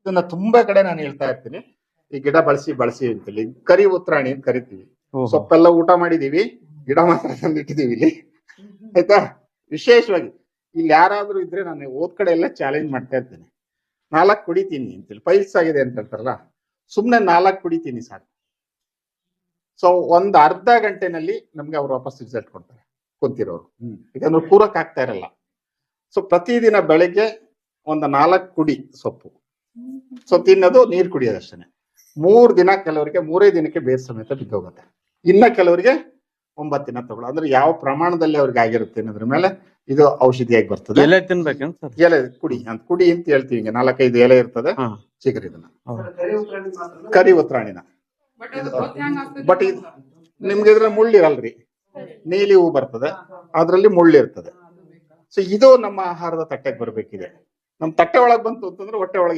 ಇದನ್ನ ತುಂಬಾ ಕಡೆ ನಾನು ಹೇಳ್ತಾ ಇರ್ತೀನಿ, ಈ ಗಿಡ ಬಳಸಿ ಅಂತೇಳಿ. ಕರಿ ಉತ್ರಾಣಿ ಅಂತ ಕರಿತೀವಿ. ಸೊಪ್ಪೆಲ್ಲ ಊಟ ಮಾಡಿದೀವಿ, ಗಿಡ ಮಾತ್ರ ತಂದಿಟ್ಟಿದೀವಿ ಇಲ್ಲಿ, ಆಯ್ತಾ. ವಿಶೇಷವಾಗಿ ಇಲ್ಲಿ ಯಾರಾದ್ರೂ ಇದ್ರೆ ನಾನು ಓದ್ ಕಡೆ ಎಲ್ಲ ಚಾಲೆಂಜ್ ಮಾಡ್ತಾ ಇರ್ತೇನೆ, 4 ಕುಡಿತೀನಿ ಅಂತೇಳಿ. ಪೈಲ್ಸ್ ಆಗಿದೆ ಅಂತ ಹೇಳ್ತಾರಲ್ಲ, ಸುಮ್ನೆ 4 ಕುಡಿತೀನಿ ಸಾಕು. ಸೊ ಒಂದ್ ಅರ್ಧ ಗಂಟೆನಲ್ಲಿ ನಮ್ಗೆ ಅವ್ರು ವಾಪಸ್ ರಿಸಲ್ಟ್ ಕೊಡ್ತಾರೆ ಕುಂತಿರೋರು. ಯಾಕಂದ್ರೆ ಕೂರಕ್ ಆಗ್ತಾ ಇರಲ್ಲ. ಸೊ ಪ್ರತಿದಿನ ಬೆಳಗ್ಗೆ ಒಂದು 4 ಕುಡಿ ಸೊಪ್ಪು. ಸೊ ತಿನ್ನೋದು, ನೀರು ಕುಡಿಯೋದಷ್ಟೇ. 3 ದಿನ ಕೆಲವರಿಗೆ 3 ದಿನಕ್ಕೆ ಬೇರ್ ಸಮೇತ ಬಿದ್ದೋಗುತ್ತೆ. ಇನ್ನ ಕೆಲವರಿಗೆ 9 ದಿನ ತಗೊಳ್ಳೋ, ಅಂದ್ರೆ ಯಾವ ಪ್ರಮಾಣದಲ್ಲಿ ಅವ್ರಿಗೆ ಆಗಿರುತ್ತೆ ಅನ್ನೋದ್ರ ಮೇಲೆ ಇದು ಔಷಧಿಯಾಗಿ ಬರ್ತದೆ. ಎಲೆ ತಿನ್ಬೇಕೇನ್ ಸರ್? ಎಲೆ ಕುಡಿ ಅಂತ ಹೇಳ್ತೀವಿ. ಹಿಂಗೆ 4-5 ಎಲೆ ಇರ್ತದೆ, ಚಿಗುರು. ಇದನ್ನ ಕರಿ ಉತ್ರಾಣಿನ. ಬಟ್ ನಿಮ್ಗೆ ಇದ್ರ ಮುಳ್ಳಿರಲ್ರಿ, ನೀಲಿ ಹೂ ಬರ್ತದೆ, ಅದ್ರಲ್ಲಿ ಮುಳ್ಳಿರ್ತದೆ. ಸೊ ಇದು ನಮ್ಮ ಆಹಾರದ ತಟ್ಟೆಗೆ ಬರ್ಬೇಕಿದೆ. ನಮ್ ತಟ್ಟೆ ಒಳಗ್ ಬಂತು ಅಂತಂದ್ರೆ ಹೊಟ್ಟೆ ಒಳಗೆ